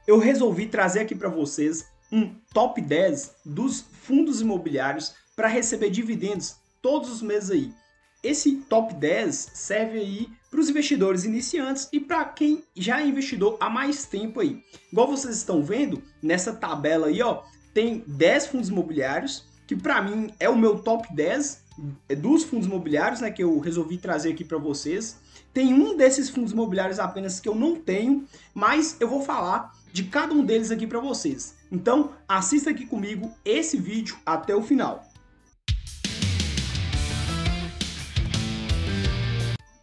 eu resolvi trazer aqui para vocês um top 10 dos fundos imobiliários para receber dividendos todos os meses aí. Esse top 10 serve aí para os investidores iniciantes e para quem já é investidor há mais tempo aí. Igual vocês estão vendo nessa tabela aí, ó, tem 10 fundos imobiliários, que para mim é o meu top 10 dos fundos imobiliários, né, que eu resolvi trazer aqui para vocês. Tem um desses fundos imobiliários apenas que eu não tenho, mas eu vou falar de cada um deles aqui para vocês. Então, assista aqui comigo esse vídeo até o final.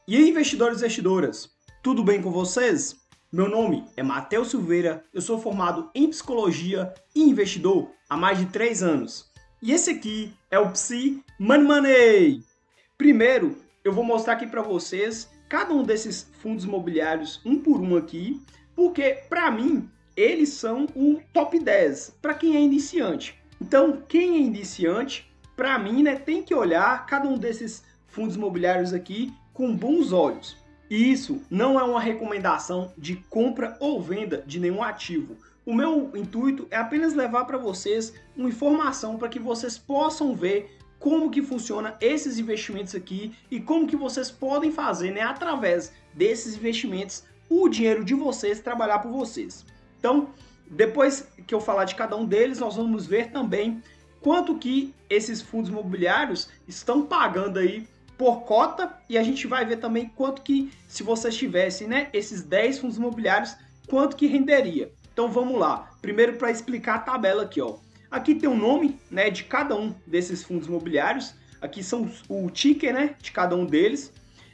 E aí, investidores e investidoras, tudo bem com vocês? Meu nome é Matheus Silveira, eu sou formado em Psicologia e investidor há mais de 3 anos. E esse aqui é o Psi Money Money! Primeiro, eu vou mostrar aqui para vocês cada um desses fundos imobiliários um por um aqui, porque para mim eles são o top 10 para quem é iniciante. Então, quem é iniciante, para mim, né, tem que olhar cada um desses fundos imobiliários aqui com bons olhos. E isso não é uma recomendação de compra ou venda de nenhum ativo. O meu intuito é apenas levar para vocês uma informação para que vocês possam ver como que funciona esses investimentos aqui e como que vocês podem fazer, né, através desses investimentos, o dinheiro de vocês trabalhar por vocês. Então, depois que eu falar de cada um deles, nós vamos ver também quanto que esses fundos imobiliários estão pagando aí por cota, e a gente vai ver também quanto que, se vocês tivessem, né, esses 10 fundos imobiliários, quanto que renderia. Então vamos lá. Primeiro, para explicar a tabela aqui, ó. Aqui tem o nome, né, de cada um desses fundos imobiliários. Aqui são o ticker, né, de cada um deles.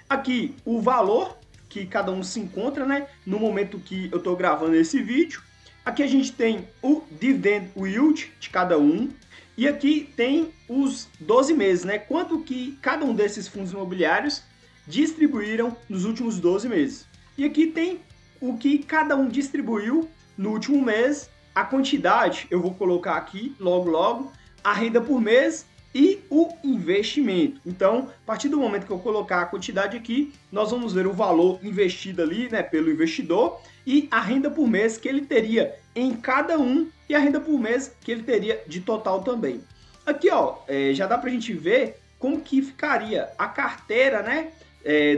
Aqui o valor que cada um se encontra, né, no momento que eu estou gravando esse vídeo. Aqui a gente tem o dividend yield de cada um. E aqui tem os 12 meses, né? Quanto que cada um desses fundos imobiliários distribuíram nos últimos 12 meses. E aqui tem o que cada um distribuiu no último mês, a quantidade, eu vou colocar aqui logo, a renda por mês e o investimento. Então, a partir do momento que eu colocar a quantidade aqui, nós vamos ver o valor investido ali, né, pelo investidor e a renda por mês que ele teria em cada um e a renda por mês que ele teria de total também. Aqui, ó, já dá pra gente ver como que ficaria a carteira, né,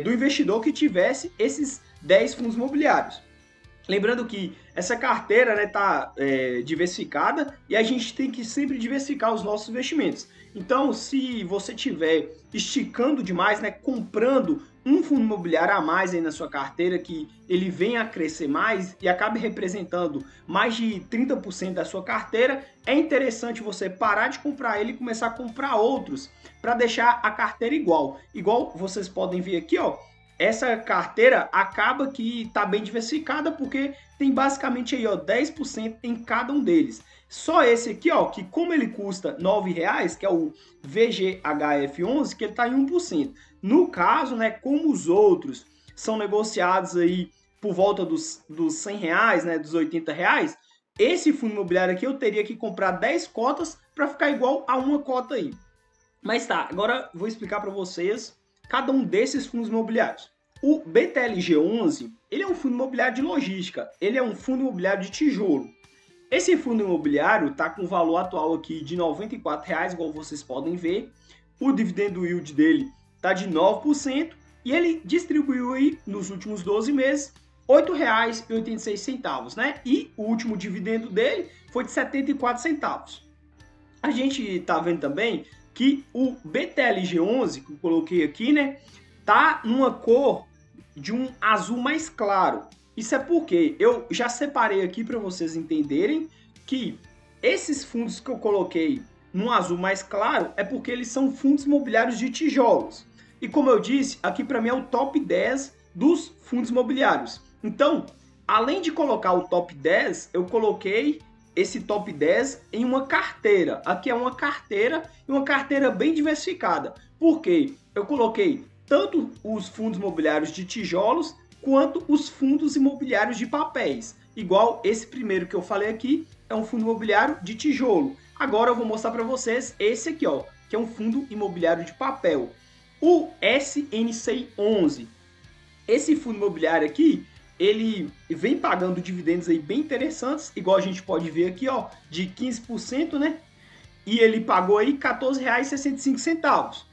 do investidor que tivesse esses 10 fundos imobiliários. Lembrando que essa carteira, né, tá diversificada e a gente tem que sempre diversificar os nossos investimentos. Então, se você estiver esticando demais, né, comprando um fundo imobiliário a mais aí na sua carteira, que ele venha a crescer mais e acabe representando mais de 30% da sua carteira, é interessante você parar de comprar ele e começar a comprar outros para deixar a carteira igual. Igual vocês podem ver aqui, ó, essa carteira acaba que está bem diversificada porque tem basicamente aí, ó, 10% em cada um deles. Só esse aqui, ó, que como ele custa R$ 9,00, que é o VGHF11, que ele está em 1%. No caso, né, como os outros são negociados aí por volta dos R$ 100,00, né, dos R$ 80,00, esse fundo imobiliário aqui eu teria que comprar 10 cotas para ficar igual a uma cota aí. Mas tá, agora vou explicar para vocês cada um desses fundos imobiliários. O BTLG11, ele é um fundo imobiliário de logística, ele é um fundo imobiliário de tijolo. Esse fundo imobiliário está com o valor atual aqui de R$ 94,00, igual vocês podem ver. O dividendo yield dele está de 9% e ele distribuiu aí nos últimos 12 meses R$ 8,86, né? E o último dividendo dele foi de 74 centavos. A gente está vendo também que o BTLG11, que eu coloquei aqui, né, tá numa cor de um azul mais claro. Isso é porque eu já separei aqui para vocês entenderem que esses fundos que eu coloquei num azul mais claro é porque eles são fundos imobiliários de tijolos. E como eu disse, aqui para mim é o top 10 dos fundos imobiliários. Então, além de colocar o top 10, eu coloquei esse top 10 em uma carteira. Aqui é uma carteira e uma carteira bem diversificada. Por quê? Eu coloquei tanto os fundos imobiliários de tijolos quanto os fundos imobiliários de papéis. Igual esse primeiro que eu falei aqui, é um fundo imobiliário de tijolo. Agora eu vou mostrar para vocês esse aqui, ó, que é um fundo imobiliário de papel. O SNC11. Esse fundo imobiliário aqui, ele vem pagando dividendos aí bem interessantes, igual a gente pode ver aqui, ó, de 15%, né? E ele pagou aí R$ 14,65.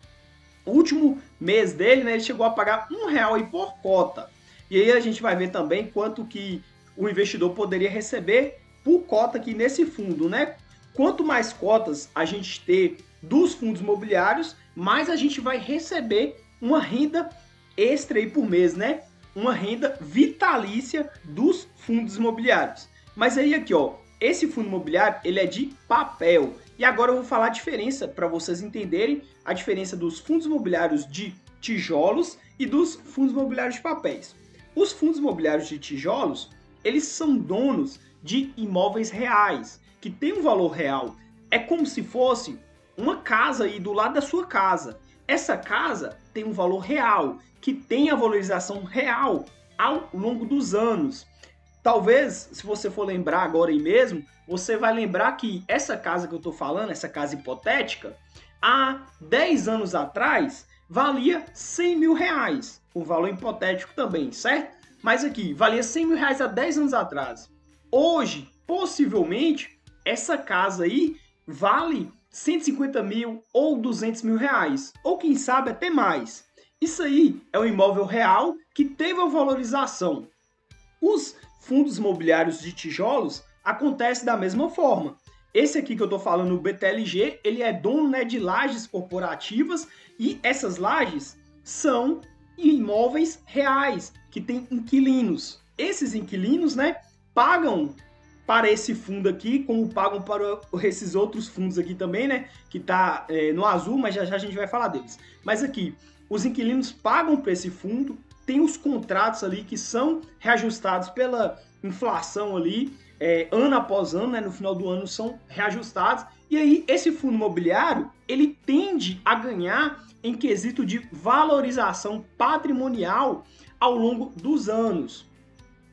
O último mês dele, né, ele chegou a pagar R$1 aí por cota. E aí a gente vai ver também quanto que o investidor poderia receber por cota aqui nesse fundo, né? Quanto mais cotas a gente ter dos fundos imobiliários, mais a gente vai receber uma renda extra aí por mês, né? Uma renda vitalícia dos fundos imobiliários. Mas aí aqui, ó, esse fundo imobiliário, ele é de papel. E agora eu vou falar a diferença para vocês entenderem a diferença dos fundos imobiliários de tijolos e dos fundos imobiliários de papéis. Os fundos imobiliários de tijolos, eles são donos de imóveis reais, que tem um valor real. É como se fosse uma casa aí do lado da sua casa. Essa casa tem um valor real, que tem a valorização real ao longo dos anos. Talvez, se você for lembrar agora aí mesmo, você vai lembrar que essa casa que eu estou falando, essa casa hipotética, há 10 anos atrás, valia R$100.000. Um valor hipotético também, certo? Mas aqui, valia R$100.000 há 10 anos atrás. Hoje, possivelmente, essa casa aí vale 150 mil ou 200 mil reais, ou quem sabe até mais. Isso aí é um imóvel real que teve uma valorização. Os fundos imobiliários de tijolos acontece da mesma forma. Esse aqui que eu estou falando, o BTLG, ele é dono, né, de lajes corporativas, e essas lajes são imóveis reais, que têm inquilinos. Esses inquilinos, né, pagam para esse fundo aqui, como pagam para esses outros fundos aqui também, né, que está no azul, mas já já a gente vai falar deles. Mas aqui, os inquilinos pagam para esse fundo, tem os contratos ali que são reajustados pela inflação ali, ano após ano, né, no final do ano são reajustados, e aí esse fundo imobiliário, ele tende a ganhar em quesito de valorização patrimonial ao longo dos anos.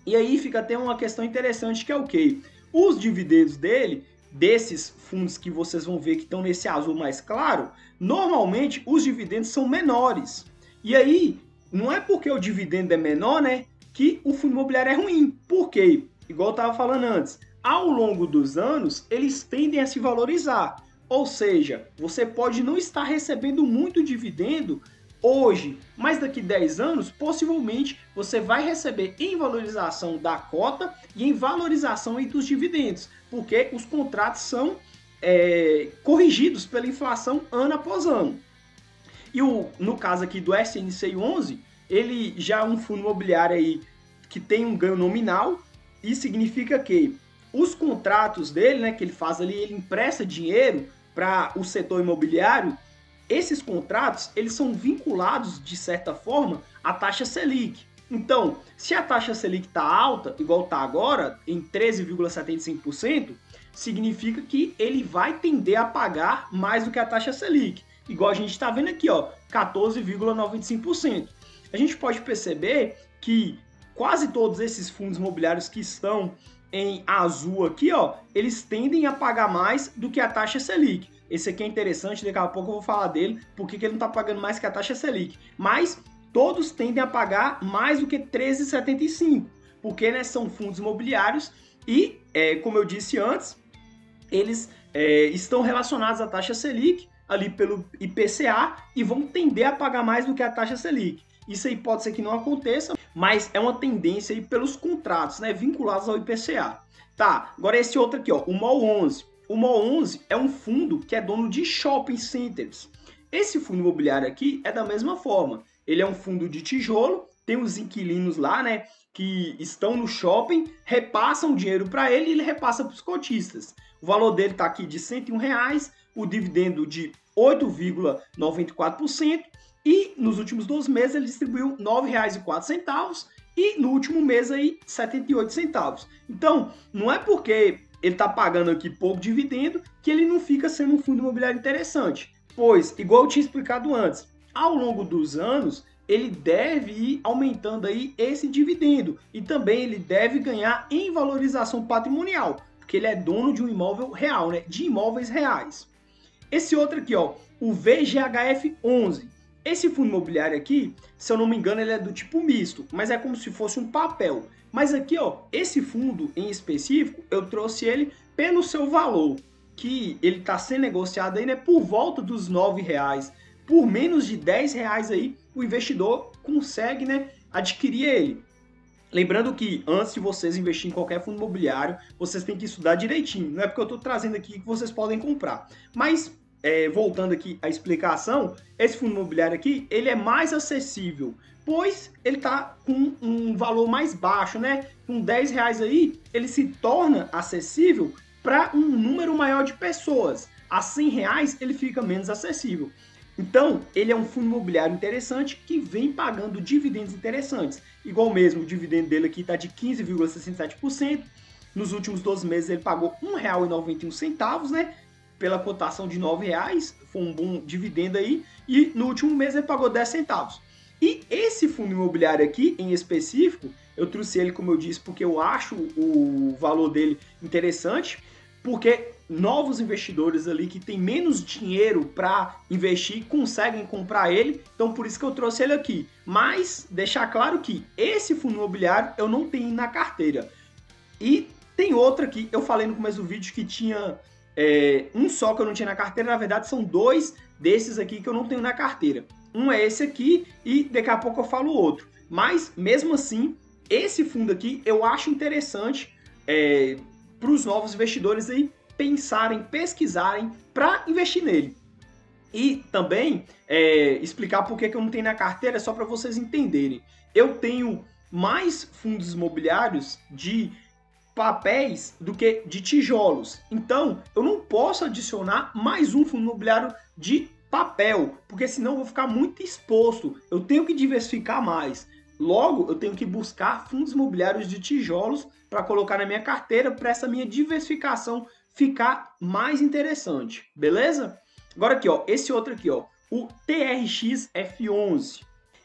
E aí fica até uma questão interessante, que é o quê? Os dividendos dele, desses fundos que vocês vão ver que estão nesse azul mais claro, normalmente os dividendos são menores. E aí, não é porque o dividendo é menor, né, que o fundo imobiliário é ruim. Por quê? Igual eu estava falando antes, ao longo dos anos, eles tendem a se valorizar. Ou seja, você pode não estar recebendo muito dividendo hoje, mas daqui 10 anos, possivelmente, você vai receber em valorização da cota e em valorização aí dos dividendos, porque os contratos são corrigidos pela inflação ano após ano. E no caso aqui do SNCI 11, ele já é um fundo imobiliário aí que tem um ganho nominal, e significa que os contratos dele, né, que ele faz ali, ele empresta dinheiro para o setor imobiliário. Esses contratos, eles são vinculados, de certa forma, à taxa Selic. Então, se a taxa Selic está alta, igual está agora, em 13,75%, significa que ele vai tender a pagar mais do que a taxa Selic. Igual a gente está vendo aqui, ó, 14,95%. A gente pode perceber que quase todos esses fundos imobiliários que estão em azul aqui, ó, eles tendem a pagar mais do que a taxa Selic. Esse aqui é interessante, daqui a pouco eu vou falar dele, porque ele não está pagando mais que a taxa Selic. Mas todos tendem a pagar mais do que 13,75, porque, né, são fundos imobiliários e, como eu disse antes, eles estão relacionados à taxa Selic, ali pelo IPCA, e vão tender a pagar mais do que a taxa Selic. Isso aí pode ser que não aconteça, mas é uma tendência aí pelos contratos, né, vinculados ao IPCA. Tá, agora esse outro aqui, ó, o MOL 11. O MOL 11 é um fundo que é dono de shopping centers. Esse fundo imobiliário aqui é da mesma forma. Ele é um fundo de tijolo, tem os inquilinos lá, né, que estão no shopping, repassam dinheiro para ele e ele repassa para os cotistas. O valor dele está aqui de R$ 101, o dividendo de 8,94%, e nos últimos 12 meses ele distribuiu R$ 9,04 e no último mês aí 78 centavos. Então, não é porque ele está pagando aqui pouco dividendo que ele não fica sendo um fundo imobiliário interessante. Pois, igual eu tinha explicado antes, ao longo dos anos ele deve ir aumentando aí esse dividendo e também ele deve ganhar em valorização patrimonial, porque ele é dono de um imóvel real, né, de imóveis reais. Esse outro aqui, ó, o VGHF 11. Esse fundo imobiliário aqui, se eu não me engano, ele é do tipo misto, mas é como se fosse um papel. Mas aqui, ó, esse fundo em específico, eu trouxe ele pelo seu valor, que ele está sendo negociado aí, né, por volta dos R$ 9. Por menos de R$ 10 aí, o investidor consegue, né, adquirir ele. Lembrando que antes de vocês investirem em qualquer fundo imobiliário, vocês têm que estudar direitinho. Não é porque eu estou trazendo aqui que vocês podem comprar. Mas, voltando aqui à explicação, esse fundo imobiliário aqui, ele é mais acessível, pois ele está com um valor mais baixo, né? Com R$ 10 aí, ele se torna acessível para um número maior de pessoas. A R$ 100 ele fica menos acessível. Então, ele é um fundo imobiliário interessante que vem pagando dividendos interessantes. Igual mesmo, o dividendo dele aqui está de 15,67%. Nos últimos 12 meses ele pagou R$ 1,91, né? Pela cotação de R$ 9,00, foi um bom dividendo aí. E no último mês ele pagou 10 centavos. E esse fundo imobiliário aqui, em específico, eu trouxe ele, como eu disse, porque eu acho o valor dele interessante, porque novos investidores ali que têm menos dinheiro para investir conseguem comprar ele, então por isso que eu trouxe ele aqui. Mas deixar claro que esse fundo imobiliário eu não tenho na carteira. E tem outro aqui, eu falei no começo do vídeo que tinha um só que eu não tinha na carteira, na verdade são dois desses aqui que eu não tenho na carteira. Um é esse aqui e daqui a pouco eu falo outro. Mas mesmo assim, esse fundo aqui eu acho interessante para os novos investidores aí pensarem, pesquisarem para investir nele. E também explicar por que eu não tenho na carteira, só para vocês entenderem. Eu tenho mais fundos imobiliários de papéis do que de tijolos. Então, eu não posso adicionar mais um fundo imobiliário de papel, porque senão eu vou ficar muito exposto. Eu tenho que diversificar mais. Logo, eu tenho que buscar fundos imobiliários de tijolos para colocar na minha carteira, para essa minha diversificação ficar mais interessante, beleza? Agora aqui, ó, esse outro aqui, ó, o TRX F11.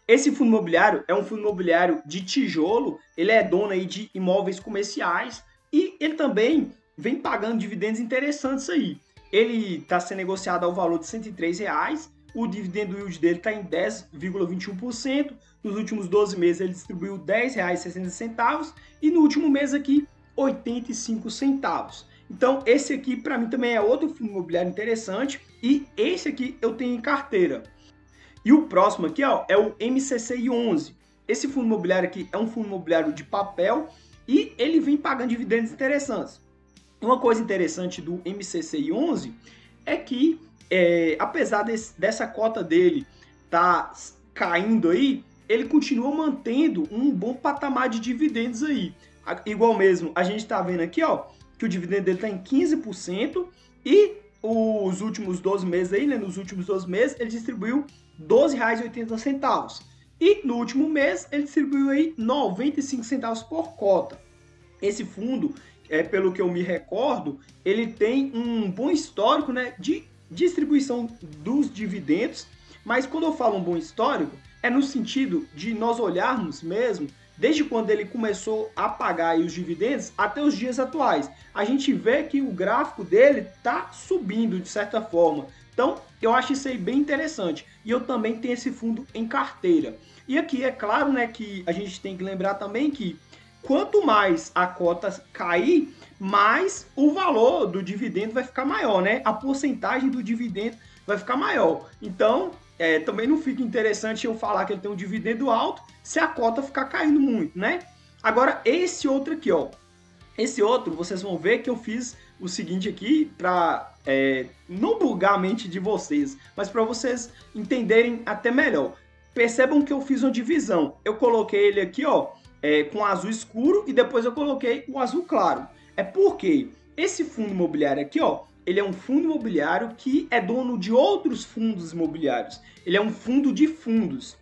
Esse fundo imobiliário é um fundo imobiliário de tijolo, ele é dono aí de imóveis comerciais e ele também vem pagando dividendos interessantes aí. Ele está sendo negociado ao valor de R$ 103, o dividendo yield dele está em 10,21%, nos últimos 12 meses ele distribuiu R$ 10,60 e no último mês aqui 85 centavos. Então, esse aqui, para mim, também é outro fundo imobiliário interessante. E esse aqui eu tenho em carteira. E o próximo aqui, ó, é o MCCI11. Esse fundo imobiliário aqui é um fundo imobiliário de papel e ele vem pagando dividendos interessantes. Uma coisa interessante do MCCI11 é que, apesar dessa cota dele tá caindo aí, ele continua mantendo um bom patamar de dividendos aí. Igual mesmo, a gente está vendo aqui, ó, que o dividendo dele está em 15% e os últimos 12 meses aí, né, nos últimos 12 meses, ele distribuiu R$ 12,80. E no último mês, ele distribuiu aí 95 centavos por cota. Esse fundo, pelo que eu me recordo, ele tem um bom histórico, né, de distribuição dos dividendos, mas quando eu falo um bom histórico, é no sentido de nós olharmos mesmo desde quando ele começou a pagar os dividendos até os dias atuais. A gente vê que o gráfico dele está subindo de certa forma. Então, eu acho isso aí bem interessante. E eu também tenho esse fundo em carteira. E aqui é claro, né, que a gente tem que lembrar também que quanto mais a cota cair, mais o valor do dividendo vai ficar maior, né? A porcentagem do dividendo vai ficar maior. Então, também não fica interessante eu falar que ele tem um dividendo alto se a cota ficar caindo muito, né? Agora, esse outro aqui, ó. Esse outro, vocês vão ver que eu fiz o seguinte aqui para não bugar a mente de vocês, mas para vocês entenderem até melhor. Percebam que eu fiz uma divisão. Eu coloquei ele aqui, ó, com azul escuro e depois eu coloquei o azul claro. É porque esse fundo imobiliário aqui, ó, ele é um fundo imobiliário que é dono de outros fundos imobiliários. Ele é um fundo de fundos.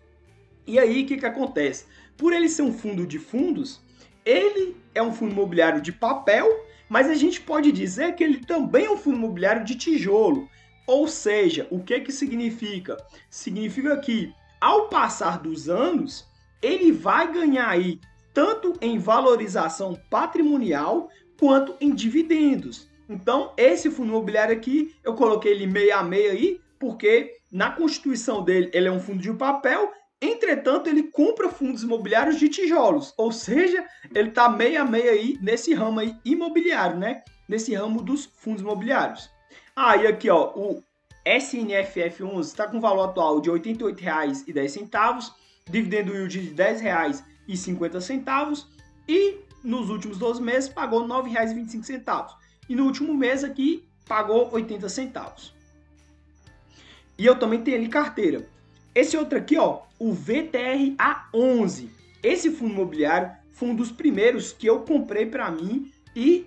E aí, o que acontece? Por ele ser um fundo de fundos, ele é um fundo imobiliário de papel, mas a gente pode dizer que ele também é um fundo imobiliário de tijolo. Ou seja, o que significa? Significa que, ao passar dos anos, ele vai ganhar aí tanto em valorização patrimonial quanto em dividendos. Então, esse fundo imobiliário aqui, eu coloquei ele meio a meio aí, porque na constituição dele, ele é um fundo de papel, entretanto, ele compra fundos imobiliários de tijolos, ou seja, ele está meio a meio aí nesse ramo aí imobiliário, né? Nesse ramo dos fundos imobiliários. E aqui, ó, o SNFF11 está com valor atual de R$ 88,10, dividendo yield de R$ 10,50 e nos últimos 12 meses pagou R$ 9,25 e no último mês aqui pagou 80 centavos. E eu também tenho ali carteira. Esse outro aqui, ó, o VTRA11. Esse fundo imobiliário foi um dos primeiros que eu comprei para mim e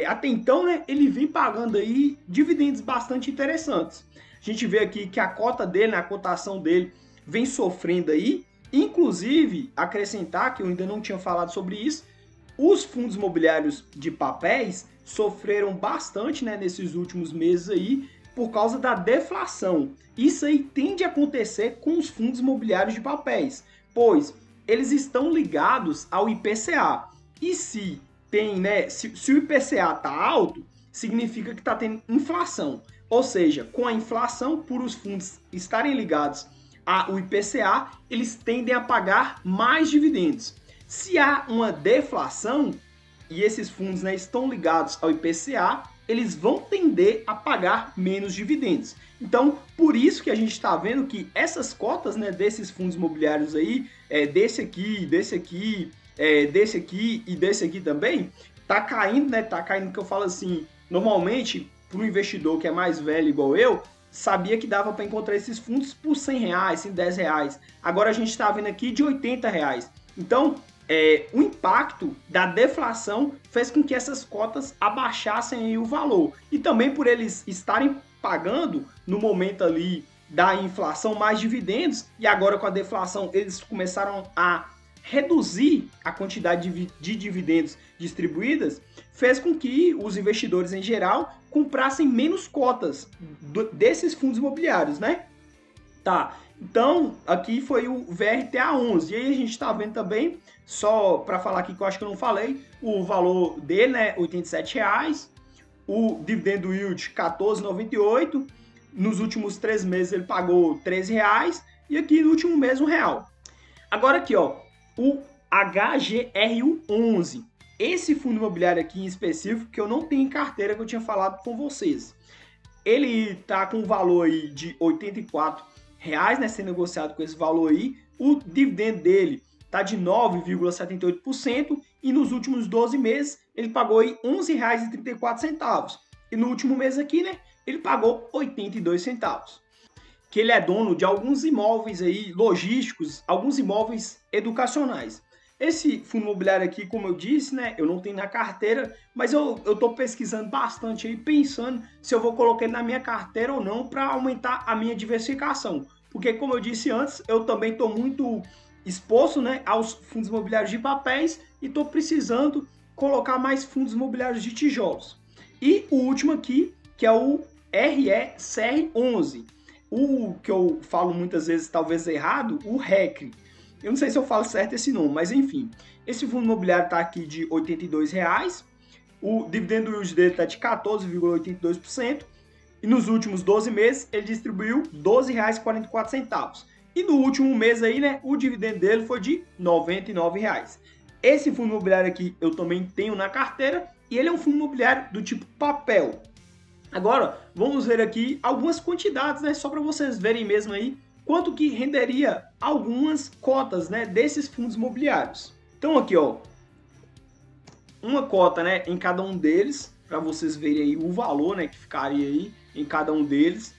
até então, né, ele vem pagando aí dividendos bastante interessantes. A gente vê aqui que a cota dele, né, a cotação dele vem sofrendo aí. Inclusive, acrescentar que eu ainda não tinha falado sobre isso, os fundos imobiliários de papéis sofreram bastante, né, nesses últimos meses aí, por causa da deflação. Isso aí tende a acontecer com os fundos imobiliários de papéis, pois eles estão ligados ao IPCA. E se tem, né, se o IPCA está alto, significa que está tendo inflação. Ou seja, com a inflação, por os fundos estarem ligados ao IPCA, eles tendem a pagar mais dividendos. Se há uma deflação e esses fundos, né, estão ligados ao IPCA, eles vão tender a pagar menos dividendos. Então, por isso que a gente está vendo que essas cotas, né, desses fundos imobiliários aí, desse aqui e desse aqui também, tá caindo, né? Tá caindo, que eu falo assim, normalmente, para um investidor que é mais velho igual eu, sabia que dava para encontrar esses fundos por R$100, R$110. Agora a gente está vendo aqui de R$80. Então, o impacto da deflação fez com que essas cotas abaixassem aí o valor. E também por eles estarem pagando no momento ali da inflação mais dividendos, e agora com a deflação eles começaram a reduzir a quantidade de dividendos distribuídas, fez com que os investidores em geral comprassem menos cotas desses fundos imobiliários, né? Tá, então aqui foi o VRTA11, e aí a gente está vendo também, só para falar aqui que eu acho que eu não falei, o valor dele, né, R$ 87,00, o dividendo yield 14,98, nos últimos 3 meses ele pagou R$ 13,00, e aqui no último mês R$1. Agora aqui, ó, o HGRU11, esse fundo imobiliário aqui em específico, que eu não tenho em carteira, que eu tinha falado com vocês, ele tá com um valor aí de R$ 84,00, né, sendo negociado com esse valor aí, o dividendo dele tá de 9,78% e nos últimos 12 meses ele pagou aí R$ 11,34 e no último mês aqui, né, ele pagou 82 centavos. Que ele é dono de alguns imóveis aí logísticos, alguns imóveis educacionais. Esse fundo imobiliário aqui, como eu disse, né, eu não tenho na carteira, mas eu tô pesquisando bastante aí, pensando se eu vou colocar ele na minha carteira ou não para aumentar a minha diversificação. Porque, como eu disse antes, eu também estou muito exposto, né, aos fundos imobiliários de papéis e estou precisando colocar mais fundos imobiliários de tijolos. E o último aqui, que é o RECR11. O que eu falo muitas vezes, talvez errado, o RECR. Eu não sei se eu falo certo esse nome, mas enfim. Esse fundo imobiliário está aqui de R$ 82,00. O dividendo yield dele está de 14,82%. E nos últimos 12 meses, ele distribuiu R$ 12,44. E no último mês aí, né, o dividendo dele foi de R$ 99,00. Esse fundo imobiliário aqui eu também tenho na carteira. E ele é um fundo imobiliário do tipo papel. Agora, vamos ver aqui algumas quantidades, né, só para vocês verem mesmo aí quanto que renderia algumas cotas, né, desses fundos imobiliários. Então aqui, ó, uma cota, né, em cada um deles, para vocês verem aí o valor, né, que ficaria aí em cada um deles.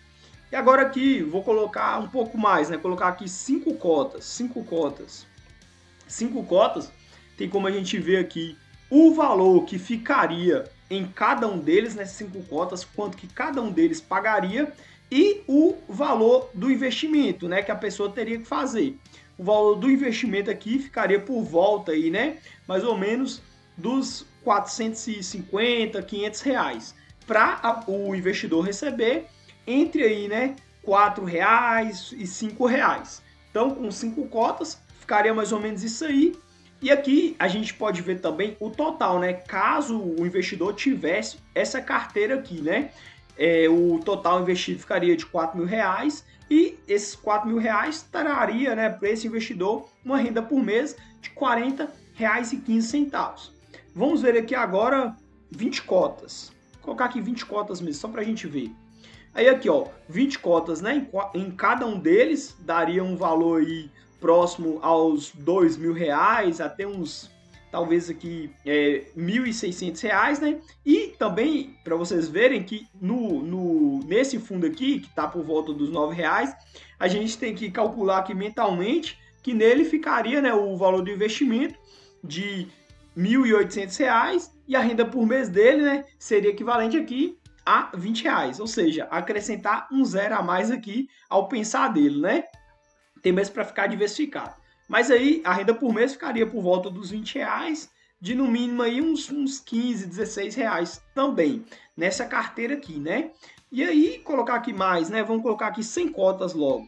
E agora aqui, vou colocar um pouco mais, né, colocar aqui 5 cotas, 5 cotas. 5 cotas, tem como a gente ver aqui o valor que ficaria em cada um deles, né, 5 cotas, quanto que cada um deles pagaria e o valor do investimento, né, que a pessoa teria que fazer. O valor do investimento aqui ficaria por volta aí, né, mais ou menos dos 450, 500 reais, para o investidor receber entre aí, né, 4 reais e 5 reais. Então, com 5 cotas, ficaria mais ou menos isso aí. E aqui a gente pode ver também o total, né? Caso o investidor tivesse essa carteira aqui, né? O total investido ficaria de R$ 4.000 E esses R$ 4.000 traria, né, para esse investidor uma renda por mês de R$ 40,15. Vamos ver aqui agora 20 cotas. Vou colocar aqui 20 cotas mesmo, só para a gente ver. Aí aqui, ó, 20 cotas, né, em cada um deles daria um valor aí próximo aos R$ 2.000, até uns, talvez aqui, R$ 1.600, né? E também, para vocês verem que nesse fundo aqui, que está por volta dos R$ 9,00, a gente tem que calcular aqui mentalmente que nele ficaria, né, o valor do investimento de R$ 1.800 e a renda por mês dele, né, seria equivalente aqui a R$ 20,00, ou seja, acrescentar um zero a mais aqui ao pensar dele, né? Tem mesmo para ficar diversificado. Mas aí a renda por mês ficaria por volta dos R$ 20,00, de no mínimo aí uns 15, R$ 16 também, nessa carteira aqui, né? E aí, colocar aqui mais, né? Vamos colocar aqui 100 cotas logo.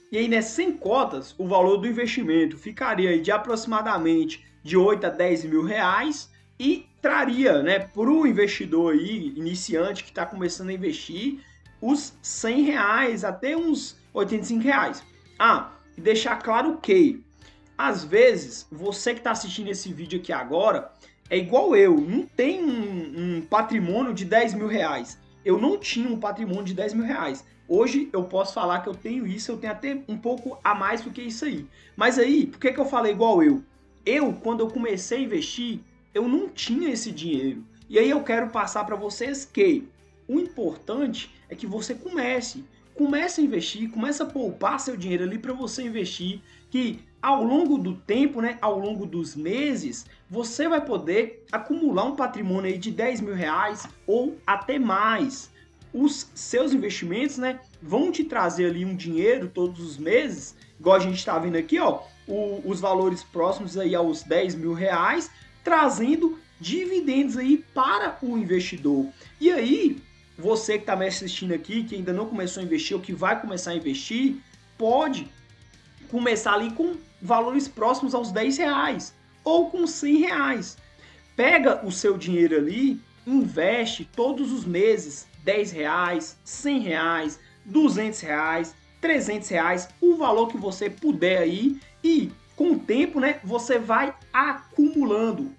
E aí, nessas 100 cotas, o valor do investimento ficaria aí de aproximadamente de 8 a 10 mil reais e traria, né, para o investidor aí, iniciante que está começando a investir, os R$ 100 até uns R$ 85. Ah, e deixar claro que, às vezes, você que está assistindo esse vídeo aqui agora, é igual eu, não tem um patrimônio de R$ 10.000. Eu não tinha um patrimônio de R$ 10.000. Hoje eu posso falar que eu tenho isso, eu tenho até um pouco a mais do que isso aí. Mas aí, por que eu falei igual eu? Eu, quando eu comecei a investir, eu não tinha esse dinheiro. E aí eu quero passar para vocês que o importante é que você comece a investir, comece a poupar seu dinheiro ali para você investir, que ao longo do tempo, né, ao longo dos meses, você vai poder acumular um patrimônio aí de R$ 10.000 ou até mais. Os seus investimentos, né, vão te trazer ali um dinheiro todos os meses, igual a gente está vendo aqui, ó, os valores próximos aí aos R$ 10.000, trazendo dividendos aí para o investidor. E aí, você que está me assistindo aqui, que ainda não começou a investir ou que vai começar a investir, pode começar ali com valores próximos aos R$ 10 ou com R$ 100. Pega o seu dinheiro ali, investe todos os meses R$ 10, R$ 100, R$ 200, R$ 300, o valor que você puder aí, e com o tempo, né, você vai acumulando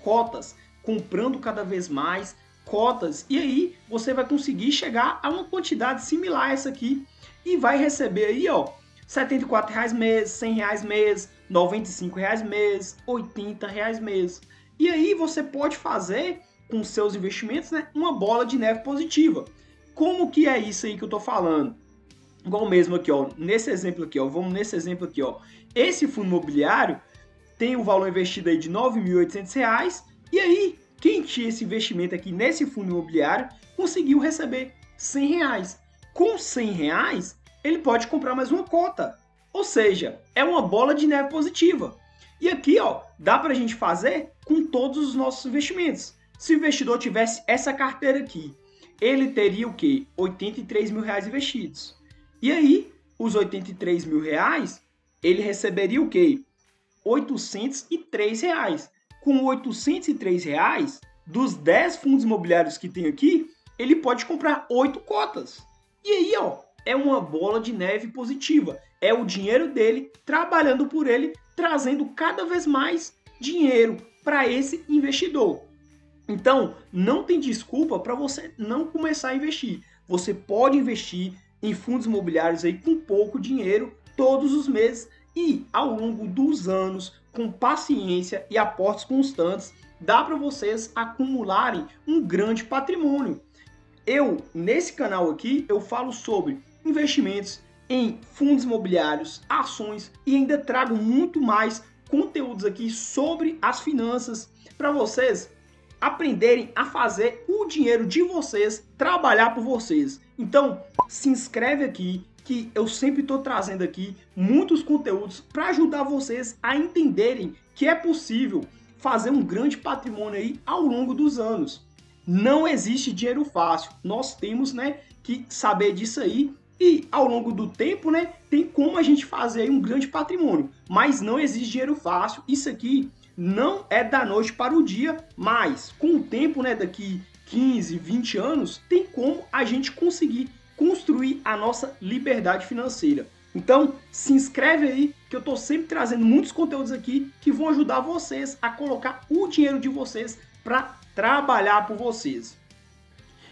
cotas, comprando cada vez mais cotas, e aí você vai conseguir chegar a uma quantidade similar a essa aqui e vai receber aí, ó, R$ 74 mês, R$ 100 mês, R$ 95 mês, R$ 80 mês. E aí você pode fazer com seus investimentos, né, uma bola de neve positiva. Como que é isso aí que eu tô falando? Igual mesmo aqui, ó, nesse exemplo aqui, ó, vamos nesse exemplo aqui, ó. Esse fundo imobiliário tem o valor investido aí de R$ 9.800, e aí quem tinha esse investimento aqui nesse fundo imobiliário conseguiu receber R$ 100. Com R$ 100, ele pode comprar mais uma cota. Ou seja, é uma bola de neve positiva. E aqui, ó, dá pra gente fazer com todos os nossos investimentos. Se o investidor tivesse essa carteira aqui, ele teria o quê? R$ 83.000 investidos. E aí, os R$ 83.000, ele receberia o quê? R$ 803. Com R$ 803, dos 10 fundos imobiliários que tem aqui, ele pode comprar 8 cotas. E aí, ó, é uma bola de neve positiva. É o dinheiro dele trabalhando por ele, trazendo cada vez mais dinheiro para esse investidor. Então, não tem desculpa para você não começar a investir. Você pode investir em fundos imobiliários aí com pouco dinheiro todos os meses e ao longo dos anos, com paciência e aportes constantes, dá para vocês acumularem um grande patrimônio. Eu, nesse canal aqui, eu falo sobre investimentos em fundos imobiliários, ações e ainda trago muito mais conteúdos aqui sobre as finanças para vocês aprenderem a fazer o dinheiro de vocês trabalhar por vocês. Então, se inscreve aqui que eu sempre estou trazendo aqui muitos conteúdos para ajudar vocês a entenderem que é possível fazer um grande patrimônio aí ao longo dos anos. Não existe dinheiro fácil, nós temos, né, que saber disso aí e ao longo do tempo, né, tem como a gente fazer aí um grande patrimônio, mas não existe dinheiro fácil. Isso aqui não é da noite para o dia, mas com o tempo, né, daqui 15, 20 anos, tem como a gente conseguir construir a nossa liberdade financeira. Então, se inscreve aí, que eu estou sempre trazendo muitos conteúdos aqui que vão ajudar vocês a colocar o dinheiro de vocês para trabalhar por vocês.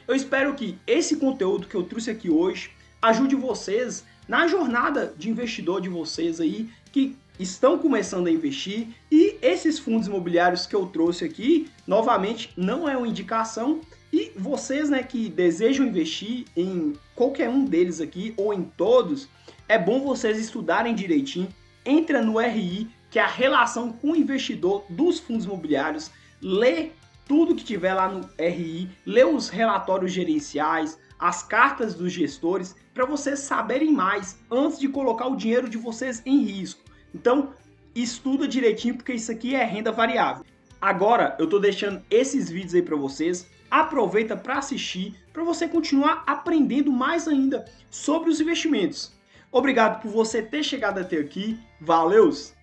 Eu espero que esse conteúdo que eu trouxe aqui hoje ajude vocês na jornada de investidor de vocês aí, que estão começando a investir, e esses fundos imobiliários que eu trouxe aqui, novamente, não é uma indicação, e vocês, né, que desejam investir em qualquer um deles aqui, ou em todos, é bom vocês estudarem direitinho, entra no RI, que é a relação com o investidor dos fundos imobiliários, lê tudo que tiver lá no RI, lê os relatórios gerenciais, as cartas dos gestores, para vocês saberem mais antes de colocar o dinheiro de vocês em risco. Então, estuda direitinho, porque isso aqui é renda variável. Agora, eu estou deixando esses vídeos aí para vocês. Aproveita para assistir, para você continuar aprendendo mais ainda sobre os investimentos. Obrigado por você ter chegado até aqui. Valeus!